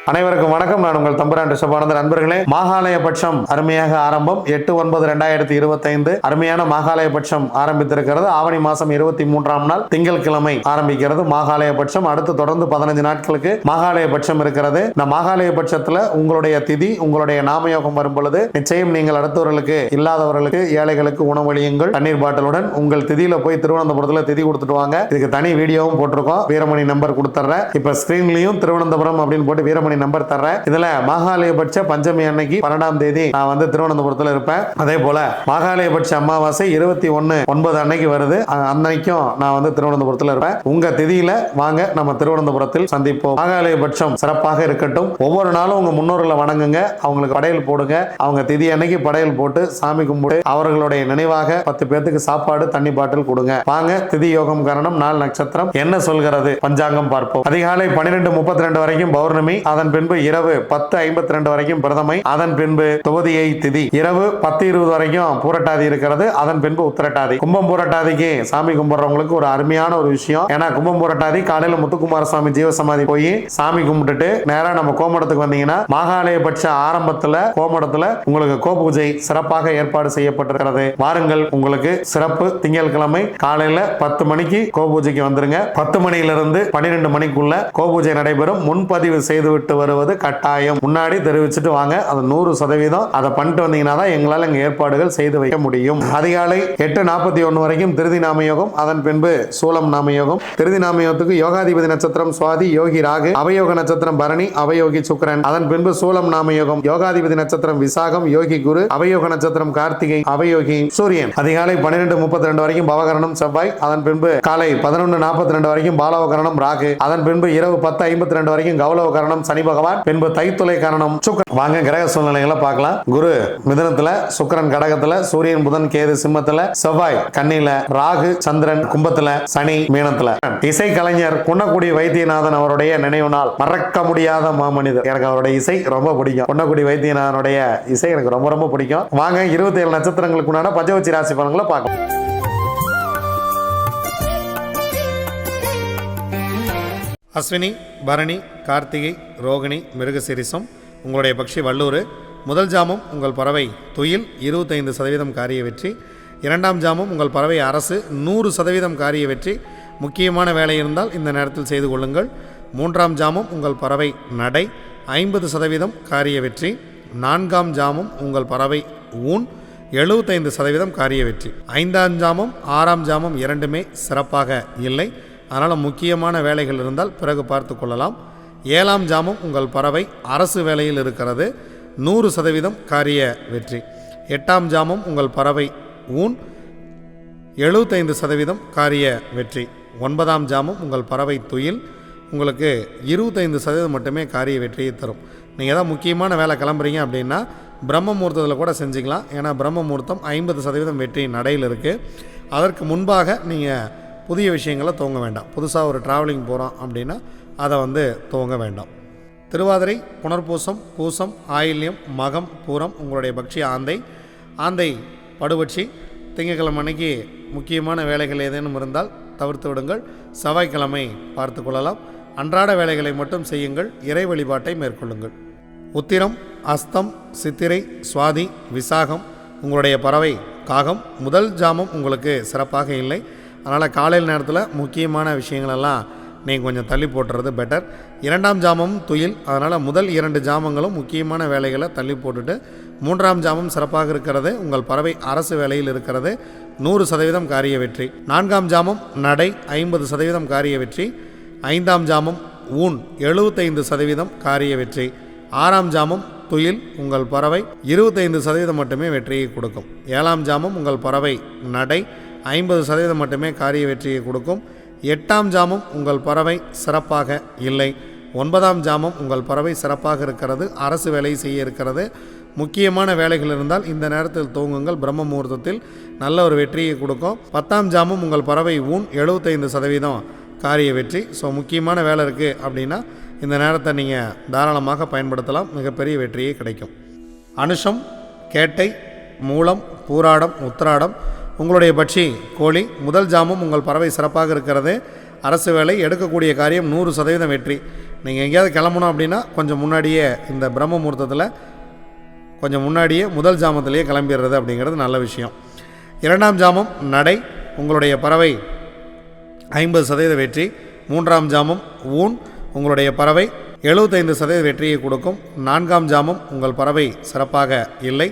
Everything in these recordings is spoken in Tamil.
அனைவருக்கும் வணக்கம். நான் உங்கள் தம்புரான் ரிஷபானந்த. நண்பர்களே, மாகாலய பட்சம் அருமையாக ஆரம்பம். 8/9/2025 அருமையான மாகாலய பட்சம் ஆரம்பித்திருக்கிறது. ஆவணி மாசம் 23ஆம் நாள் திங்கட்கிழமை ஆரம்பிக்கிறது மாகாலய பட்சம். அடுத்து தொடர்ந்து 15 நாட்களுக்கு மாகாலய பட்சம் இருக்கிறது. இந்த மாகாலய பட்சத்துல உங்களுடைய திதி, உங்களுடைய நாமயோகம் வரும் பொழுது நிச்சயம் நீங்கள் அடுத்தவர்களுக்கு, இல்லாதவர்களுக்கு, ஏழைகளுக்கு உணவளியுங்கள். தண்ணீர் பாட்டிலுடன் உங்கள் திதியில போய் திருவனந்தபுரத்துல திதி கொடுத்துட்டு வாங்க. இதுக்கு தனி வீடியோவும் போட்டிருக்கோம். வீரமணி நம்பர் கொடுத்துறேன். இப்ப ஸ்கிரீன்லயும் திருவனந்தபுரம் அப்படின்னு போட்டு வீரமணி நம்பர் தர்றேன். இதுல மாகாலயபட்ச பஞ்சமி அன்னைக்கு 12ஆம் தேதி நான் வந்து திருவனந்தபுரத்துல இருப்பேன். அதே போல மாகாலயபட்ச அமாவாசை 21/9 அன்னைக்கு வருது. அன்னைக்கும் நான் வந்து திருவனந்தபுரத்துல இருப்பேன். உங்க திதியில வாங்க, நம்ம திருவனந்தபுரத்தில் சந்திப்போம். மாகாலயபட்சம் சிறப்பாக இருக்கட்டும். ஒவ்வொரு நாளும் உங்க முன்னோர்களை வணங்குங்க, அவங்களுக்கு படையல் போடுங்க. அவங்க திதி அன்னைக்கு படையல் போட்டு சாமி கும்பிடு அவர்களுடைய நினைவாக 10 பேருக்கு சாப்பாடு, தண்ணி பாட்டில் கொடுங்க. வாங்க, திதி யோகம் காரணம் நாள் நட்சத்திரம் என்ன சொல்கிறது பஞ்சாங்கம் பார்ப்போம். அதிகாலை 12:32 வரைக்கும் பௌர்ணமி, அதன் பின்பு இரவு 10:52 வரைக்கும் பிரதமை, அதன் பின்பு துவதியை திதி, இரவு 10:20 வரைக்கும் பூரட்டாதி இருக்கிறது, அதன் பின்பு உத்திரட்டாதி. கும்பம் பூரட்டாதிக்கு சாமி கும்பிடுறவங்களுக்கு ஒரு அருமையான ஒரு விஷயம். ஏன்னா கும்பம் பூரட்டாதி காலையில முத்துக்குமார சுவாமி ஜீவசமாதி போய் சாமி கும்பிட்டுட்டு நேரா நம்ம கோமடத்துக்கு வந்தீங்கன்னா மாகாலயபட்ச ஆரம்பத்துல கோமடத்துல உங்களுக்கு கோபூஜை சிறப்பாக ஏற்பாடு செய்யப்பட்டிருக்கிறது. வாருங்கள், உங்களுக்கு சிறப்பு. திங்கட்கிழமை காலையில 10 மணிக்கு கோபூஜைக்கு வந்துருங்க. 10 மணியிலிருந்து 12 மணிக்குள்ள கோபூஜை நடைபெறும். முன்பதிவு செய்துவிட்டு வருவது கட்டாயம். முன்னாடி தெரிவிச்சுட்டு வாங்க. அது 100% அதை பண்ணிட்டு வந்தீங்கன்னா தான் எங்களால் இங்க ஏற்பாடுகள் செய்து வைக்க முடியும். அதிகாலை 8:41 வரைக்கும் திருதி நாமயோகம், அதன் பின்பு சூலம் நாமயோகம். திருதி நாமயோகத்துக்கு யோகாதிபதி நட்சத்திரம் சுவாதி, யோகி ராகு, அவயோக நட்சத்திரம் பரணி, அவயோகி சுக்கிரன். அதன் பின்பு சூலம் நாமயோகம், யோகாதிபதி நட்சத்திரம் விசாகம், யோகி குரு, அவயோக நட்சத்திரம் கார்த்திகை, அவயோகி சூரியன். அதிகாலை 12:32 வரைக்கும் பவகரணம் செவ்வாய், அதன் பின்பு காலை 11:42 வரைக்கும் பாலவகரணம் ராகு, அதன் பின்பு இரவு 10:52 வரைக்கும் கௌலவகரணம் சனி பகவான், பின்பு தைத்துளை காரணம் சுக்கிரன். வாங்க கிரக சூழ்நிலைகளை பார்க்கலாம். குரு மிதுனத்துல, சுக்கிரன் கடகத்துல, சூரியன் புதன் கேது சிம்மத்துல, செவ்வாய் கன்னியில, ராகு சந்திரன் கும்பத்துல, சனி மீனத்துல. இசை கலைஞர் குன்னக்குடி வைத்தியநாதன் அவருடைய நினைவு நாள். மறக்க முடியாத மாமனிதர். எனக்கு அவருடைய இசை ரொம்ப பிடிக்கும். குன்னக்குடி வைத்தியநாதனுடைய இசை எனக்கு ரொம்ப ரொம்ப பிடிக்கும். வாங்க 27 நட்சத்திரங்களுக்கு உண்டான பஞ்சவச்சி ராசி பலன்களை பார்க்கலாம். அஸ்வினி, பரணி, கார்த்திகை, ரோகிணி, மிருகசிரிசம் உங்களுடைய பக்ஷி வல்லூர். முதல் ஜாமம் உங்கள் பறவை துயில் 25% காரிய வெற்றி. 2ஆம் ஜாமம் உங்கள் பறவை அரசு 100% காரிய வெற்றி. முக்கியமான வேலை இருந்தால் இந்த நேரத்தில் செய்து கொள்ளுங்கள். 3ஆம் ஜாமம் உங்கள் பறவை நடை 50% காரிய வெற்றி. 4ஆம் ஜாமம் உங்கள் பறவை ஊன் 75% காரிய வெற்றி. 5ஆம் ஜாமம் 6ஆம் ஜாமம் இரண்டுமே சிறப்பாக இல்லை. அதனால் முக்கியமான வேலைகள் இருந்தால் பிறகு பார்த்து கொள்ளலாம். 7ஆம் ஜாமம் உங்கள் பறவை அரசு வேலையில் இருக்கிறது, 100% காரிய வெற்றி. 8ஆம் ஜாமம் உங்கள் பறவை ஊன் 75% காரிய வெற்றி. 9ஆம் ஜாமம் உங்கள் பறவை துயில் உங்களுக்கு 25% மட்டுமே காரிய வெற்றியை தரும். நீங்கள் ஏதாவது முக்கியமான வேலை கிளம்புறீங்க அப்படின்னா பிரம்ம முகூர்த்தத்தில் கூட செஞ்சுக்கலாம். ஏன்னா பிரம்ம முகூர்த்தம் 50% வெற்றி நடையில் இருக்குது. அதற்கு முன்பாக நீங்கள் புதிய விஷயங்களை துவங்க வேண்டாம். புதுசாக ஒரு ட்ராவலிங் போகிறோம் அப்படின்னா அதை வந்து துவங்க வேண்டாம். திருவாதிரை, புனர்பூசம், பூசம், ஆயில்யம், மகம், பூரம் உங்களுடைய பக்ஷி ஆந்தை படுபட்சி. திங்கட்கிழமை அன்னைக்கு முக்கியமான வேலைகள் ஏதேனும் இருந்தால் தவிர்த்து விடுங்கள். செவ்வாய்க்கிழமை பார்த்து கொள்ளலாம். அன்றாட வேலைகளை மட்டும் செய்யுங்கள். இறை வழிபாட்டை மேற்கொள்ளுங்கள். உத்திரம், அஸ்தம், சித்திரை, சுவாதி, விசாகம் உங்களுடைய பறவை காகம். முதல் ஜாமம் உங்களுக்கு சிறப்பாக இல்லை. அதனால் காலையில் நேரத்தில் முக்கியமான விஷயங்களெல்லாம் நீங்கள் கொஞ்சம் தள்ளி போட்டுறது பெட்டர். 2ஆம் ஜாமம் துயில். அதனால் முதல் 2 ஜாமங்களும் முக்கியமான வேலைகளை தள்ளி போட்டுட்டு 3ஆம் ஜாமம் சிறப்பாக இருக்கிறது. உங்கள் பறவை அரசு வேலையில் இருக்கிறது, 100% காரிய வெற்றி. 4ஆம் ஜாமம் நடை 50% காரிய வெற்றி. 5ஆம் ஜாமம் ஊன் 75% காரிய வெற்றி. 6ஆம் ஜாமம் துயில் உங்கள் பறவை 25% மட்டுமே வெற்றியை கொடுக்கும். 7ஆம் ஜாமம் உங்கள் பறவை நடை 50% மட்டுமே காரிய வெற்றியை கொடுக்கும். 8ஆம் ஜாமம் உங்கள் பறவை சிறப்பாக இல்லை. 9ஆம் ஜாமம் உங்கள் பறவை சிறப்பாக இருக்கிறது, அரசு வேலை செய்ய இருக்கிறது, முக்கியமான வேலைகள் இருந்தால் இந்த நேரத்தில் துவங்குங்கள். பிரம்ம முகூர்த்தத்தில் நல்ல ஒரு வெற்றியை கொடுக்கும். 10ஆம் ஜாமம் உங்கள் பறவை ஊன் 75% காரிய வெற்றி. ஸோ முக்கியமான வேலை இருக்குது அப்படின்னா இந்த நேரத்தை நீங்கள் தாராளமாக பயன்படுத்தலாம். மிகப்பெரிய வெற்றியே கிடைக்கும். அனுஷம், கேட்டை, மூலம், பூராடம், உத்திராடம் உங்களுடைய பட்சி கோழி. முதல் ஜாமம் உங்கள் பறவை சிறப்பாக இருக்கிறது. அரசு வேலை, எடுக்கக்கூடிய காரியம் 100% வெற்றி. நீங்கள் எங்கேயாவது கிளம்பணும் அப்படின்னா கொஞ்சம் முன்னாடியே இந்த பிரம்ம முகூர்த்தத்தில் கொஞ்சம் முன்னாடியே முதல் ஜாமத்திலேயே கிளம்பிடுறது அப்படிங்கிறது நல்ல விஷயம். 2ஆம் ஜாமம் நடை, உங்களுடைய பறவை 50% வெற்றி. 3ஆம் ஜாமம் ஊன், உங்களுடைய பறவை 75% வெற்றியை கொடுக்கும். 4ஆம் ஜாமம் உங்கள் பறவை சிறப்பாக இல்லை.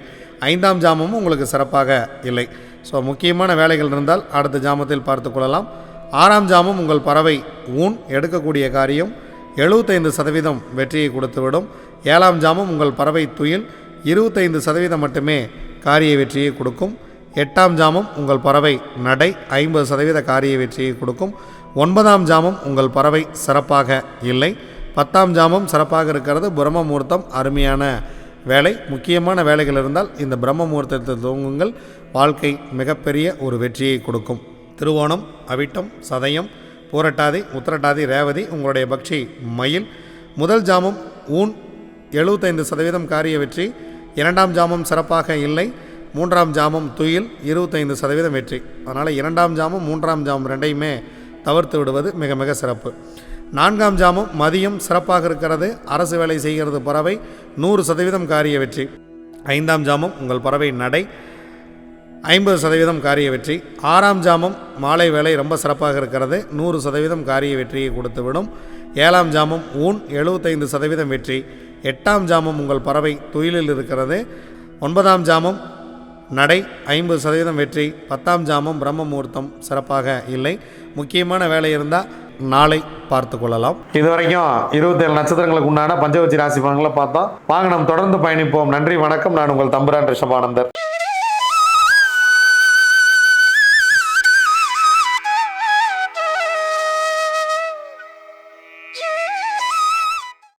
5ஆம் ஜாமமும் உங்களுக்கு சிறப்பாக இல்லை. ஸோ முக்கியமான வேலைகள் இருந்தால் அடுத்த ஜாமத்தில் பார்த்து கொள்ளலாம். 6ஆம் ஜாமம் உங்கள் பறவை ஊன், எடுக்கக்கூடிய காரியம் 75% வெற்றியை கொடுத்துவிடும். 7ஆம் ஜாமம் உங்கள் பறவை துயில் 25% மட்டுமே காரிய வெற்றியை கொடுக்கும். 8ஆம் ஜாமம் உங்கள் பறவை நடை 50% காரிய வெற்றியை கொடுக்கும். 9ஆம் ஜாமம் உங்கள் பறவை சிறப்பாக இல்லை. 10ஆம் ஜாமம் சிறப்பாக இருக்கிறது. பிரம்ம முகூர்த்தம் அருமையான வேலை. முக்கியமான வேலைகள் இருந்தால் இந்த பிரம்ம முகூர்த்தத்தை துவங்குங்கள். வாழ்க்கை மிகப்பெரிய ஒரு வெற்றியை கொடுக்கும். திருவோணம், அவிட்டம், சதயம், பூரட்டாதி, உத்திரட்டாதி, ரேவதி உங்களுடைய பக்ஷி மயில். முதல் ஜாமம் ஊன் 75% காரிய வெற்றி. 2ஆம் ஜாமம் சிறப்பாக இல்லை. 3ஆம் ஜாமம் துயில் 25% வெற்றி. அதனால் 2ஆம் ஜாமம் 3ஆம் ஜாமம் ரெண்டையுமே தவிர்த்து விடுவது மிக மிக சிறப்பு. 4ஆம் ஜாமம் மதியம் சிறப்பாக இருக்கிறது. அரசு வேலை செய்கிறது பறவை 100% காரிய வெற்றி. 5ஆம் ஜாமம் உங்கள் பறவை நடை 50% காரிய வெற்றி. 6ஆம் ஜாமம் மாலை வேலை ரொம்ப சிறப்பாக இருக்கிறது. 100% காரிய வெற்றியை கொடுத்துவிடும். 7ஆம் ஜாமம் ஊன் 75% வெற்றி. 8ஆம் ஜாமம் உங்கள் பறவை துயிலில் இருக்கிறது. 9ஆம் ஜாமம் நடை 50% வெற்றி. 10ஆம் ஜாமம் பிரம்ம முகூர்த்தம் சிறப்பாக இல்லை. முக்கியமான வேலை இருந்தால் நாளை பார்த்து கொள்ளலாம். இதுவரைக்கும் 27 நட்சத்திரங்களுக்கு உண்டான பஞ்சவச்சி ராசி பலன்களை பார்த்தோம். வாங்க நாம் தொடர்ந்து பயணிப்போம். நன்றி, வணக்கம். நான் உங்கள் தம்புரான் ரிஷபானந்தர்.